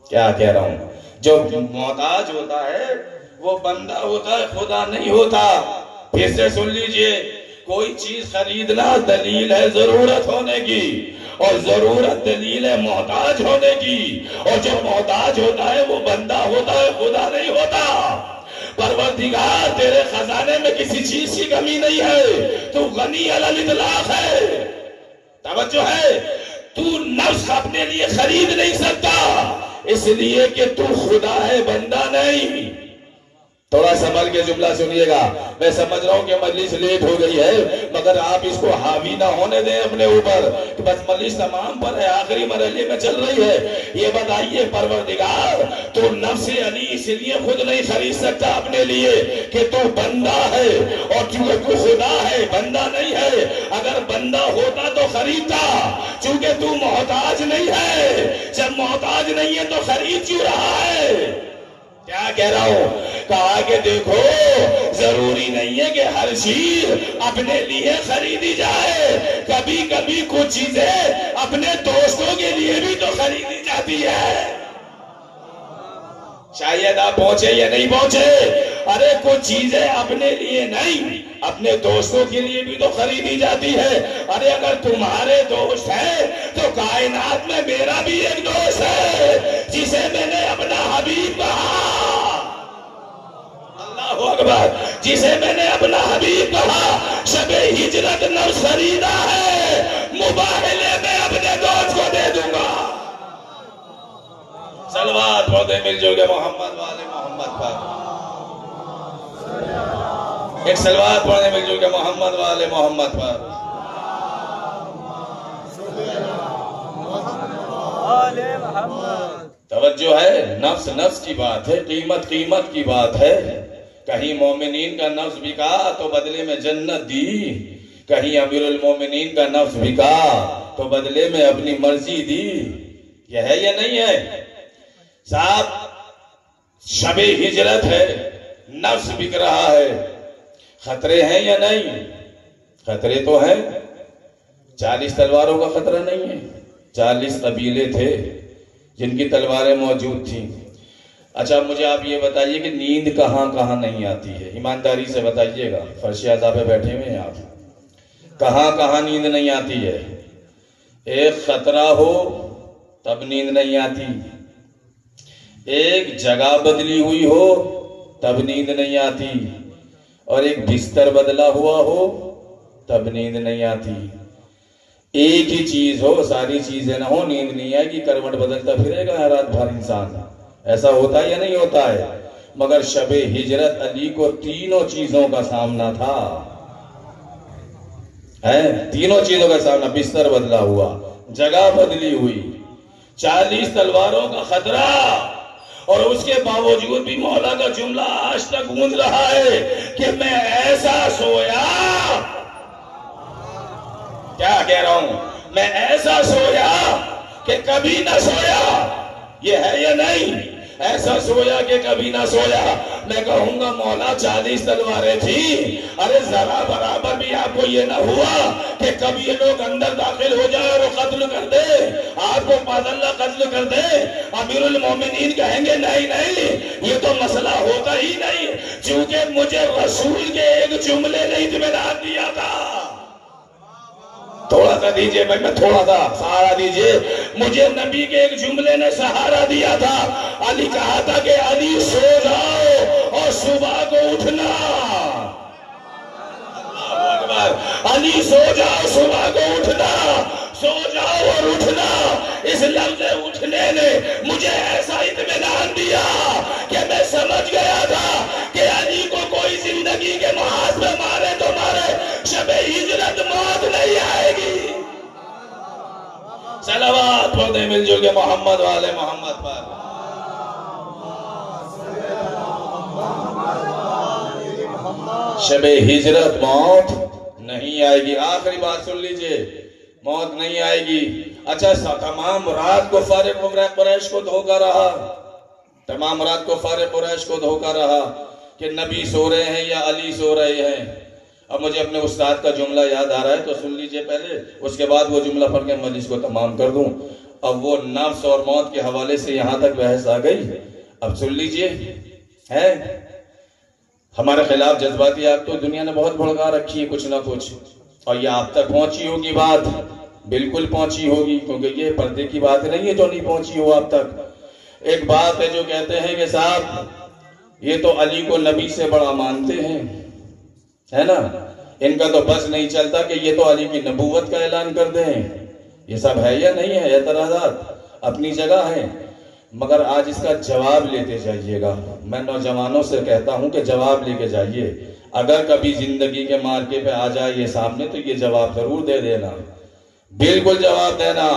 کیا کہہ رہا ہوں؟ جو محتاج ہوتا ہے وہ بندہ ہوتا ہے، خدا نہیں ہوتا. پھر سے سن لیجئے، کوئی چیز خریدنا دلیل ہے ضرورت ہونے کی، اور ضرورت دلیل ہے محتاج ہونے کی. اور جو محتاج ہوتا ہے وہ بندہ ہوتا ہے، خدا نہیں ہوتا. پروردگار تیرے خزانے میں کسی چیز کی کمی نہیں ہے، تو غنی علی الاطلاق ہے. توجہ ہے، تو نفس اپنے لیے خرید نہیں سکتا، اس لیے کہ تو خدا ہے، بندہ نہیں. تھوڑا سنبھل کے جملہ سنیے گا. میں سمجھ رہا ہوں کہ مجلس لیٹ ہو گئی ہے، مگر آپ اس کو حاوی نہ ہونے دیں اپنے اوپر کہ بس مجلس تمام پر ہے، آخری مرحلے میں چل رہی ہے. یہ بتائیے پروردگار تو نفس علی اس لیے خود نہیں خرید سکتا اپنے لیے کہ تو بندہ ہے، اور چونکہ تو خدا ہے بندہ نہیں ہے. اگر بندہ ہوتا تو خریدتا، چونکہ تو محتاج نہیں ہے. جب محتاج نہیں ہے تو خرید کیوں رہا ہے؟ کیا کہہ رہا ہوں؟ کہا کہ دیکھو ضروری نہیں ہے کہ ہر چیز اپنے لیے خریدی جائے. کبھی کبھی کچھ چیزیں اپنے دوستوں کے لیے بھی تو خریدی جاتی ہے. شاید آپ پہنچے یا نہیں پہنچے. ارے کچھ چیزیں اپنے لیے نہیں، اپنے دوستوں کے لیے بھی تو خریدی جاتی ہے. ارے اگر تمہارے دوست ہیں تو کائنات میں میرا بھی ایک دوست ہے جسے میں نے اپنا حبیب کہا. اللہ اکبر. جسے میں نے اپنا حبیب کہا. شب ہجرت نفس خریدا ہے، مباہلے میں اپنے دوست کو دے دوں گا. صلوات پڑھتے مل جو گے محمد والے محمد پر. ایک صلوات پڑھنے مل جو گے محمد والے محمد پر. توجہ ہے، نفس نفس کی بات ہے، قیمت قیمت کی بات ہے. کہیں مومنین کا نفس بکا تو بدلے میں جنت دی، کہیں امیر المومنین کا نفس بکا تو بدلے میں اپنی مرضی دی. یہ ہے یا نہیں ہے صاحب؟ شب ہجرت ہے، نفس بک رہا ہے، خطرے ہیں یا نہیں؟ خطرے تو ہیں. 40 تلواروں کا خطرہ نہیں ہے. 40 قبیلے تھے جن کی تلواریں موجود تھیں. اچھا مجھے آپ یہ بتائیے کہ نیند کہاں کہاں نہیں آتی ہے؟ ایمانداری سے بتائیے گا، فرش اعضاء پہ بیٹھے ہوئے ہیں آپ، کہاں کہاں نیند نہیں آتی ہے؟ ایک خطرہ ہو تب نیند نہیں آتی، ایک جگہ بدلی ہوئی ہو تب نیند نہیں آتی، اور ایک بستر بدلا ہوا ہو تب نیند نہیں آتی. ایک ہی چیز ہو، ساری چیزیں نہ ہو، نیند نہیں آئے گی، کروٹ بدلتا پھرے گا رات بھر انسان. ایسا ہوتا ہے یا نہیں ہوتا ہے؟ مگر شب ہجرت علی کو تینوں چیزوں کا سامنا تھا. تینوں چیزوں کا سامنا، بستر بدلا ہوا، جگہ بدلی ہوئی، 40 تلواروں کا خطرہ، اور اس کے باوجود بھی مولا کا جملہ آج تک گونج رہا ہے کہ میں ایسا سویا، کیا کہہ رہا ہوں، میں ایسا سویا کہ کبھی نہ سویا. یہ ہے یا نہیں؟ ایسا سویا کہ کبھی نہ سویا. میں کہوں گا مولا 40 تلواریں تھی، ارے ذرا برابر بھی آپ کو یہ نہ ہوا کہ کبھی یہ لوگ اندر داخل ہو جائے اور قتل کر دے، آپ کو اللہ قتل کر دے؟ امیر المومنین کہیں گے نہیں نہیں، یہ تو مسئلہ ہوتا ہی نہیں، چونکہ مجھے رسول کے ایک جملے نے اطمینان دیا تھا. تھوڑا سا دیجئے میں تھوڑا سا سہارا دیجئے. مجھے نبی کے ایک جملے نے سہارا دیا تھا. علی کہا تھا کہ علی سو جاؤ اور صبح کو اٹھنا. اللہ اکبر. علی سو جاؤ صبح کو اٹھنا، سو جاؤ اور اٹھنا. اس لفظ اٹھنے نے مجھے ایسا اطمینان دیا کہ میں سمجھ گیا تھا کہ علی کو کوئی زندگی کے محاذ میں مارے تو مارے، شب ہجرت موت نہیں آئے گی. صلوات پڑھ دیں مل جل کے محمد والے محمد پر. شب ہجرت موت نہیں آئے گی. آخری بات سن لیجئے، موت نہیں آئے گی. اچھا تمام رات کو فارغ قریش کو دھوکا رہا، تمام رات کو فارغ قریش کو دھوکا رہا کہ نبی سو رہے ہیں یا علی سو رہے ہیں. اب مجھے اپنے استاد کا جملہ یاد آ رہا ہے تو سن لیجئے پہلے، اس کے بعد وہ جملہ پڑھ کے مجلس کو تمام کر دوں. اب وہ نفس اور موت کے حوالے سے یہاں تک بحث آ گئی. اب سن لیجئے، ہے ہمارے خلاف جذباتی آگ تو دنیا نے بہت بھڑکا رکھی ہے کچھ نہ کچھ، اور یہ آپ تک پہنچی ہوگی بات، بالکل پہنچی ہوگی، کیونکہ یہ پردے کی بات نہیں ہے جو نہیں پہنچی ہو آپ تک. ایک بات ہے جو کہتے ہیں کہ صاحب یہ تو علی کو نبی سے بڑا مانتے ہیں، ہے نا، ان کا تو بس نہیں چلتا کہ یہ تو علی کی نبوت کا اعلان کر دیں. یہ سب ہے یا نہیں ہے؟ اعتراضات اپنی جگہ ہیں، مگر آج اس کا جواب لیتے جائیے گا. میں نوجوانوں سے کہتا ہوں کہ جواب لے کے جائیے. اگر کبھی زندگی کے مارکے پہ آ جائے یہ سامنے تو یہ جواب ضرور دے دینا، بالکل جواب دینا.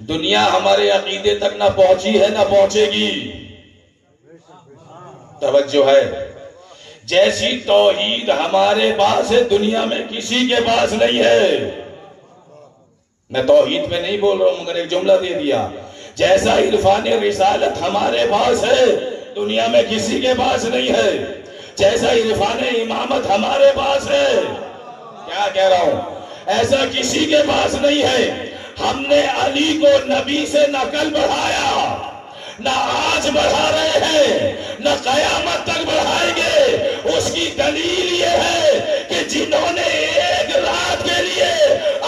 دنیا ہمارے عقیدے تک نہ پہنچی ہے نہ پہنچے گی. توجہ ہے، جیسی توحید ہمارے پاس ہے دنیا میں کسی کے پاس نہیں ہے. میں توحید پہ نہیں بول رہا ہوں مگر ایک جملہ دے دیا. جیسا عرفان رسالت ہمارے پاس ہے دنیا میں کسی کے پاس نہیں ہے. جیسا عرفان امامت ہمارے پاس ہے، کیا کہہ رہا ہوں، ایسا کسی کے پاس نہیں ہے. ہم نے علی کو نبی سے نہ کل بڑھایا، نہ آج بڑھا رہے ہیں، نہ قیامت تک بڑھائیں گے. اس کی دلیل یہ ہے کہ جنہوں نے ایک رات کے لیے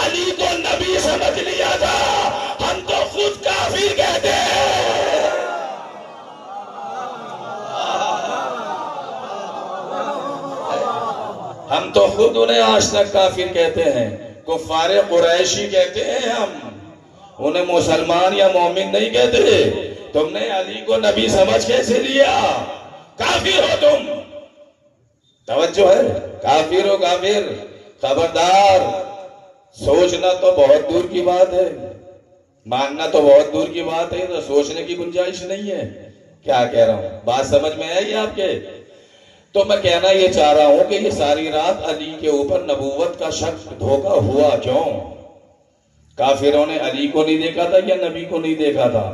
علی کو نبی سمجھ لیا تھا، ہم تو خود کافر کہتے ہیں. ہم تو خود انہیں آج تک کافر کہتے ہیں، کفار قریشی کہتے ہیں ہم، انہیں مسلمان یا مومن نہیں کہتے. تم نے علی کو نبی سمجھ کیسے لیا؟ کافر ہو تم. توجہ ہے، کافر ہو کافر. خبردار، سوچنا تو بہت دور کی بات ہے، ماننا تو بہت دور کی بات ہے، تو سوچنے کی گنجائش نہیں ہے. کیا کہہ رہا ہوں، بات سمجھ میں آئی آپ کے؟ تو میں کہنا یہ چاہ رہا ہوں کہ یہ ساری رات علی کے اوپر نبوت کا شک دھوکا ہوا کیوں؟ کافروں نے علی کو نہیں دیکھا تھا یا نبی کو نہیں دیکھا تھا؟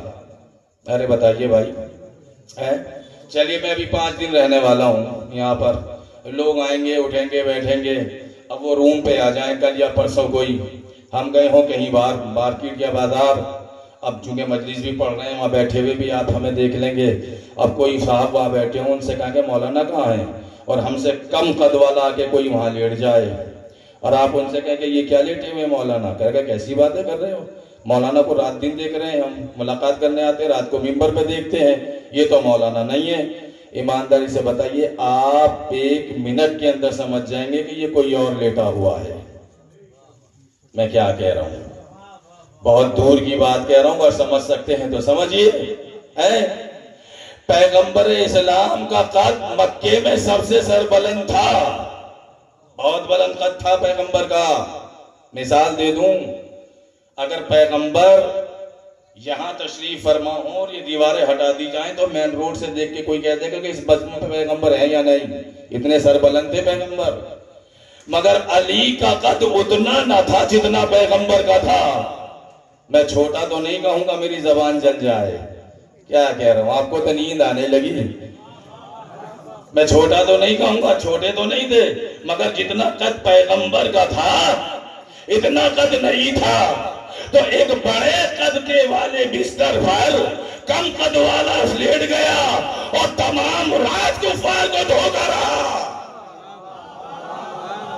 ارے بتائیے بھائی. چلیے میں ابھی 5 دن رہنے والا ہوں یہاں پر، لوگ آئیں گے، اٹھیں گے، بیٹھیں گے. اب وہ روم پہ آ جائیں کل یا پرسوں، کوئی ہم گئے ہوں کہیں باہر مارکیٹ یا بازار، اب چونکہ مجلس بھی پڑھ رہے ہیں، وہاں بیٹھے ہوئے بھی آپ ہمیں دیکھ لیں گے. اب کوئی صاحب وہاں بیٹھے ہوں، ان سے کہیں کہ مولانا کہاں ہیں، اور ہم سے کم قد والا آ کے کوئی وہاں لیٹ جائے، اور آپ ان سے کہیں کہ یہ کیا لیٹے ہوئے مولانا؟ کہہ کہ کیسی باتیں کر رہے ہو، مولانا کو رات دن دیکھ رہے ہیں، ہم ملاقات کرنے آتے ہیں، رات کو ممبر پہ دیکھتے ہیں، یہ تو مولانا نہیں ہے. ایمانداری سے بتائیے، آپ 1 منٹ کے اندر سمجھ جائیں گے کہ یہ کوئی اور لیٹا ہوا ہے. میں کیا کہہ رہا ہوں، بہت دور کی بات کہہ رہا ہوں، اور سمجھ سکتے ہیں تو سمجھیے. پیغمبر اسلام کا قد مکے میں سب سے سربلند تھا، بہت بلند قد تھا پیغمبر کا. مثال دے دوں، اگر پیغمبر یہاں تشریف فرما ہوں اور یہ دیواریں ہٹا دی جائیں تو مین روڈ سے دیکھ کے کوئی کہہ دے گا کہ اس بزم پہ پیغمبر ہے یا نہیں. اتنے سربلند تھے پیغمبر. مگر علی کا قد اتنا نہ تھا جتنا پیغمبر کا تھا. میں چھوٹا تو نہیں کہوں گا، میری زبان جل جائے. کیا کہہ رہا ہوں، آپ کو تو نیند آنے لگی. میں چھوٹا تو نہیں کہوں گا، چھوٹے تو نہیں تھے، مگر جتنا قد پیغمبر کا تھا اتنا قد نہیں تھا. تو ایک بڑے قد کے والے بستر پر کم قد والا لیٹ گیا اور تمام رات کفار کو دھوکا رہا.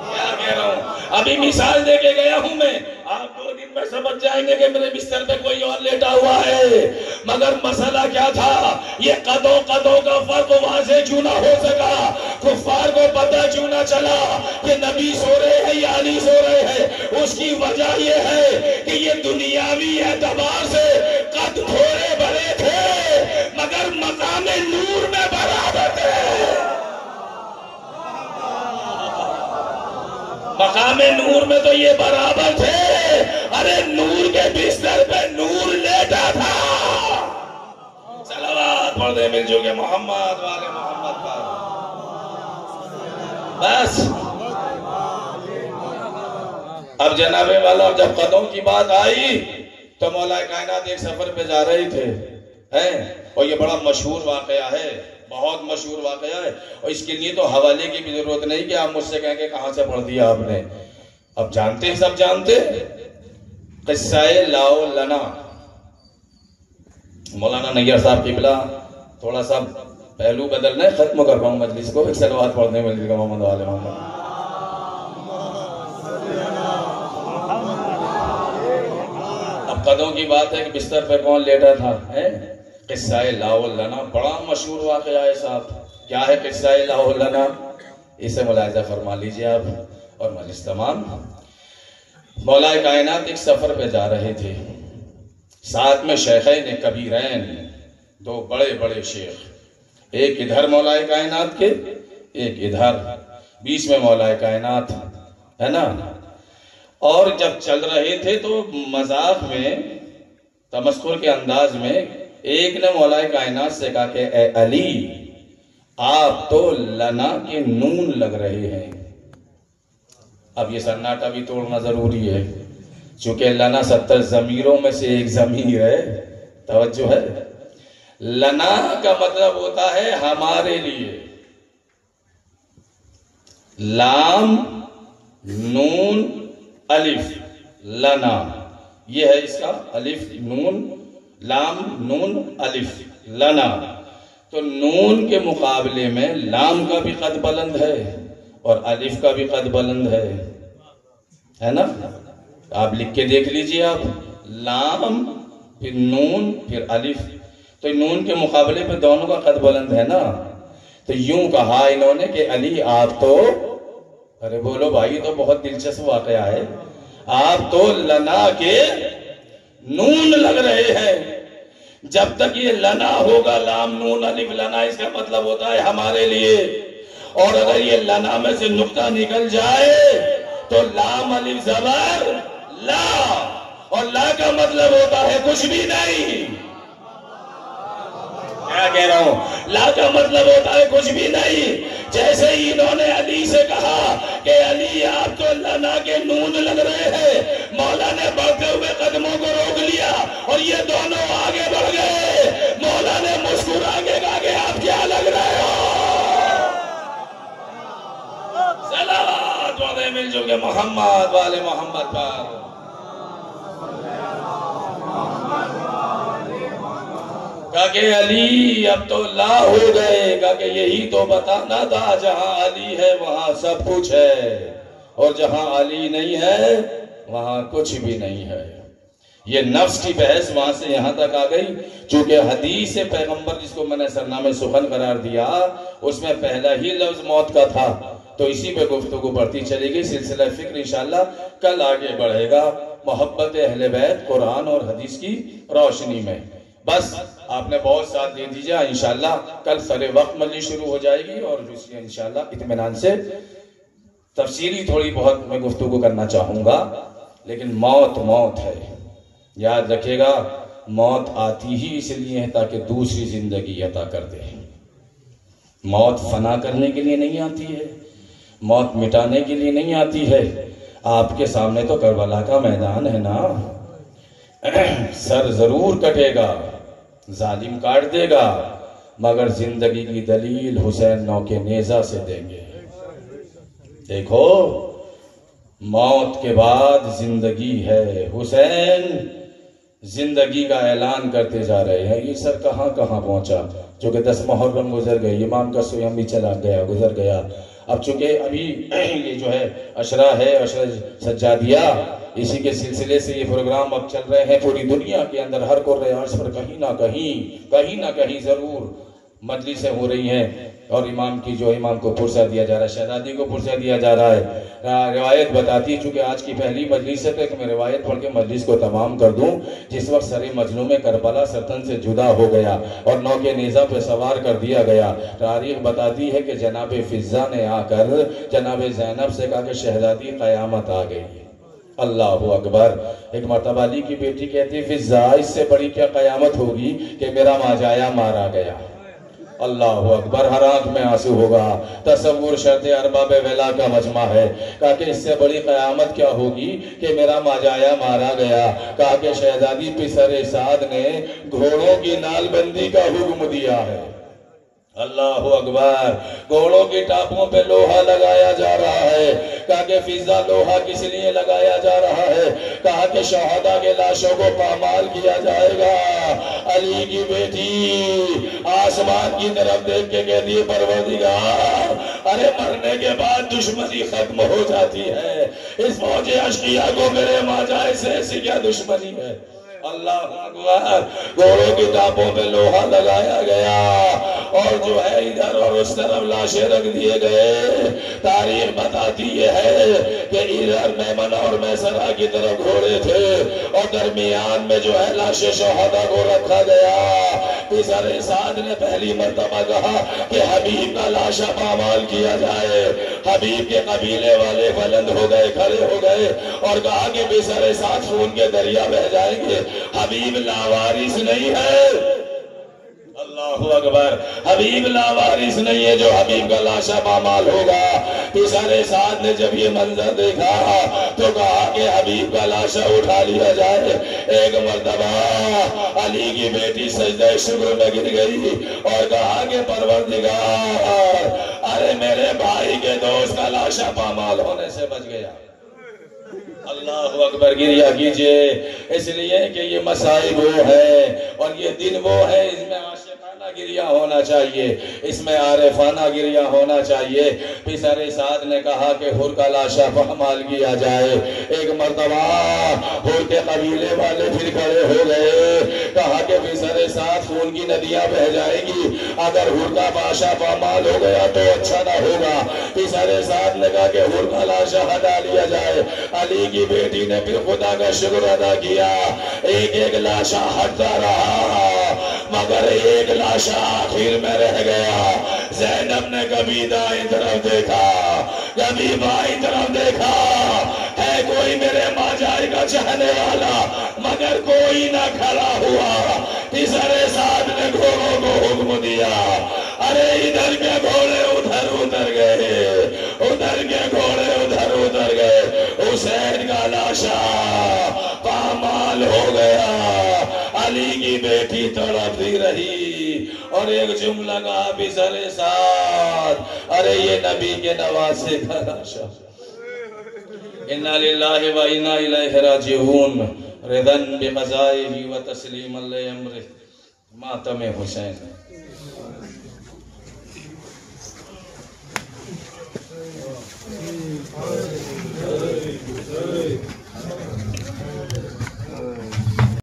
کیا کہہ رہا ہوں، ابھی مثال دے کے گیا ہوں میں، آپ 2 دن میں سمجھ جائیں گے کہ میرے بستر پہ کوئی اور لیٹا ہوا ہے. مگر مسئلہ کیا تھا، یہ قدوں کا فرق واضح کیوں نہ ہو سکا؟ کفار کو پتہ کیوں نہ چلا کہ نبی سو رہے ہیں یا علی سو رہے ہیں؟ اس کی وجہ یہ ہے کہ یہ دنیاوی اعتبار سے قد تھوڑے بڑے تھے مگر مقام نور میں برابر تھے. مقام نور میں تو یہ برابر تھے. ارے نور کے بستر پہ نور لیٹا تھا. صلوات پڑھ دے مل جو کہ محمد والے محمد پر. بس اب جناب والا جب قدوں کی بات آئی تو مولا کائنات ایک سفر پہ جا رہے تھے، اور یہ بڑا مشہور واقعہ ہے، بہت مشہور واقعہ ہے، اور اس کے لیے تو حوالے کی بھی ضرورت نہیں کہ آپ مجھ سے کہیں کہ کہاں سے پڑھ دیا آپ نے. اب جانتے ہیں، سب جانتے. قصہ لاؤ لنا. مولانا نیار صاحب قبلہ تھوڑا سا پہلو بدلنا ہے، ختم کر رہا ہوں مجلس کو، ایک صلوات پڑھنے میں لگا محمد والے محمد. اب قدوں کی بات ہے کہ بستر پہ کون لیٹا تھا. قصہ لاؤ لنا بڑا مشہور واقعہ ہے صاحب. کیا ہے قصہ لاؤ لنا؟ اسے ملاحظہ فرما لیجئے آپ اور مجلس تمام. مولا کائنات ایک سفر پہ جا رہے تھے، ساتھ میں شیخین کبیرین، 2 بڑے بڑے شیخ، ایک ادھر مولا کائنات کے، ایک ادھر، بیچ میں مولا کائنات ہے نا. اور جب چل رہے تھے تو مذاق میں، تمسخر کے انداز میں ایک نے مولا کائنات سے کہا کہ اے علی، آپ تو لنا کے نون لگ رہے ہیں. اب یہ سناٹا بھی توڑنا ضروری ہے، چونکہ لنا 70 ضمیروں میں سے ایک ضمیر ہے. توجہ ہے. لنا کا مطلب ہوتا ہے ہمارے لیے. لام نون الف لنا، یہ ہے اس کا الف نون، لام نون الف لنا. تو نون کے مقابلے میں لام کا بھی قد بلند ہے اور الف کا بھی قد بلند ہے نا. آپ لکھ کے دیکھ لیجئے، آپ لام پھر نون پھر الف، تو نون کے مقابلے پہ دونوں کا قد بلند ہے نا. تو یوں کہا انہوں نے کہ علی آپ تو، ارے بولو بھائی، تو بہت دلچسپ واقعہ ہے، آپ تو لنا کے نون لگ رہے ہیں. جب تک یہ لنا ہوگا، لام نون الف لنا، اس کا مطلب ہوتا ہے ہمارے لیے. اور اگر یہ لنا میں سے نقطہ نکل جائے تو لام الف زبر لا، اور لا کا مطلب ہوتا ہے کچھ بھی نہیں. کیا کہہ رہا ہوں؟ لا کا مطلب ہوتا ہے کچھ بھی نہیں. جیسے ہی انہوں نے علی سے کہا کہ علی آپ تو لنا کے نون لگ رہے ہیں، مولا نے بڑھتے ہوئے قدموں کو روک لیا اور یہ دونوں آگے بڑھ گئے. مولا نے مسکرا کے کہا کہ آپ کیا لگ رہے ہو؟ صلوات والے مل جو کہ محمد والے محمد پر. کہا کہ علی اب تو لا ہو گئے. کہا کہ یہی تو بتانا تھا، جہاں علی ہے وہاں سب کچھ ہے، اور جہاں علی نہیں ہے وہاں کچھ بھی نہیں ہے. یہ نفس کی بحث وہاں سے یہاں تک آ گئی. چونکہ حدیث پیغمبر جس کو میں نے سرنامہ سخن قرار دیا، اس میں پہلا ہی لفظ موت کا تھا، تو اسی پہ گفتگو بڑھتی چلے گی. سلسلہ فکر انشاءاللہ کل آگے بڑھے گا، محبت اہل بیت قرآن اور حدیث کی روشنی میں. بس آپ نے بہت ساتھ دے دیجئے. انشاءاللہ کل سر وقت مجلس شروع ہو جائے گی، اور اس لیے انشاءاللہ اطمینان سے تفصیلی تھوڑی بہت میں گفتگو کرنا چاہوں گا. لیکن موت موت ہے، یاد رکھے گا. موت آتی ہی اس لیے ہے تاکہ دوسری زندگی عطا کر دے. موت فنا کرنے کے لیے نہیں آتی ہے، موت مٹانے کے لیے نہیں آتی ہے. آپ کے سامنے تو کربلا کا میدان ہے نا. سر ضرور کٹے گا، ظالم کاٹ دے گا، مگر زندگی کی دلیل حسین نو کے نیزہ سے دیں گے. دیکھو موت کے بعد زندگی ہے. حسین زندگی کا اعلان کرتے جا رہے ہیں. یہ سر کہاں کہاں پہنچا. چونکہ 10 محرم گزر گئے، امام کا سویم بھی چلا گیا، گزر گیا. اب چونکہ ابھی یہ جو ہے عشرہ ہے، عشرہ سجادیہ، اسی کے سلسلے سے یہ پروگرام اب چل رہے ہیں پوری دنیا کے اندر. ہر قرۂ عرض پر کہیں نہ کہیں ضرور مجلسیں ہو رہی ہیں، اور امام کی جو امام کو پرسہ دیا جا رہا ہے، شہزادی کو پرسہ دیا جا رہا ہے. روایت بتاتی ہے، چونکہ آج کی پہلی مجلس ہے تو میں روایت پڑھ کے مجلس کو تمام کر دوں. جس وقت سر مظلوم کربلا سرطن سے جدا ہو گیا اور نو کے نیزہ پہ سوار کر دیا گیا، تاریخ بتاتی ہے کہ جناب فضہ نے آ کر جناب زینب سے کہا کہ شہزادی قیامت آ گئی. اللہ اکبر. ایک مرتبہ علی کی بیٹی کہتی فضہ اس سے بڑی کیا قیامت ہوگی کہ میرا ماجایا مارا گیا. اللہ اکبر. ہر آنکھ میں آنسو ہوگا. تصور شرط ارباب ولا کا مجمع ہے. کہا کہ اس سے بڑی قیامت کیا ہوگی کہ میرا ماجایا مارا گیا. کہا کہ شہزادی پسر سعد نے گھوڑوں کی نال بندی کا حکم دیا ہے. اللہ اکبر. گھوڑوں کی ٹاپوں پہ لوہا لگایا جا رہا ہے. کہا کہ فضہ لوہا کس لیے لگایا جا رہا ہے؟ کہا کہ شہداء کے لاشوں کو پامال کیا جائے گا. علی کی بیٹی آسمان کی طرف دیکھ کے کہتی ہے پروردگار، ارے مرنے کے بعد دشمنی ختم ہو جاتی ہے، اس فوج اشقیاء کو میرے ماجائے سے ایسی کیا دشمنی ہے؟ اللہ اکبر. گھوڑوں کی ٹاپوں پہ لوہا لگایا گیا اور جو ہے ادھر اور اس طرف لاشیں رکھ دیے گئے. تاریخ بتاتی یہ ہے کہ ادھر میمنہ اور میسرہ کی طرف گھوڑے تھے اور درمیان میں جو ہے لاش شہداء کو رکھا گیا. پسر سعد نے پہلی مرتبہ کہا کہ حبیب کا لاشا پامال کیا جائے. حبیب کے قبیلے والے بلند ہو گئے، کھڑے ہو گئے اور کہا کہ پسر سعد خون کے دریا بہ جائیں گے. حبیب لاوارث نہیں ہے. اللہ اکبر. حبیب لاوارث نہیں ہے جو حبیب کا لاشا پامال ہوگا. پسر سعد نے جب یہ منظر دیکھا تو کہا کہ حبیب کا لاشا اٹھا لیا جائے. ایک مرتبہ علی کی بیٹی سجدہ شکر میں گر گئی اور کہا کہ پروردگار، ارے میرے بھائی کے دوست کا لاشا پامال ہونے سے بچ گیا. اللہ اکبر. گریہ کیجئے اس لیے کہ یہ مصائب وہ ہے اور یہ دن وہ ہے، اس میں عاشقانہ گریہ ہونا چاہیے، اس میں عارفانہ گریہ ہونا چاہیے. پسر سعد نے کہا کہ حر کا لاشا پامال کیا جائے. ایک مرتبہ حر کے قبیلے والے پھر کھڑے ہو گئے. کہا کہ پسر سعد خون کی ندیاں بہ جائیں گی، اگر حر کا لاشا پامال ہو گیا تو اچھا نہ ہوگا. پسر سعد نے کہا کہ حر کا لاشا ہٹا لیا جائے. علی کی بیٹی نے پھر خدا کا شکر ادا کیا. ایک ایک لاشا ہٹتا رہا مگر ایک لاشا آخر میں رہ گیا. زینب نے کبھی دائیں طرف دیکھا، کبھی بائیں طرف دیکھا، ہے کوئی میرے ماجائی کا چاہنے والا، مگر کوئی نہ کھڑا ہوا۔ پسر سعد نے گھوڑوں کو حکم دیا، ارے ادھر کے گھوڑے ادھر اتر گئے، ادھر کے گھوڑے ادھر اتر گئے۔ حسین کا لاشا پامال ہو گیا، علی کی بیٹی تڑپتی رہی، اور ایک جملہ کہا پسر سعد، ارے یہ نبی کے نواسے کا لاشا۔ اِنَّا لِلَّهِ وَإِنَّا إِلَيْهِ رَاجِعُونَ رِضًا بِقَضَائِهِ وَتَسْلِيمًا لِأَمْرِهِ۔ ماتم حسین۔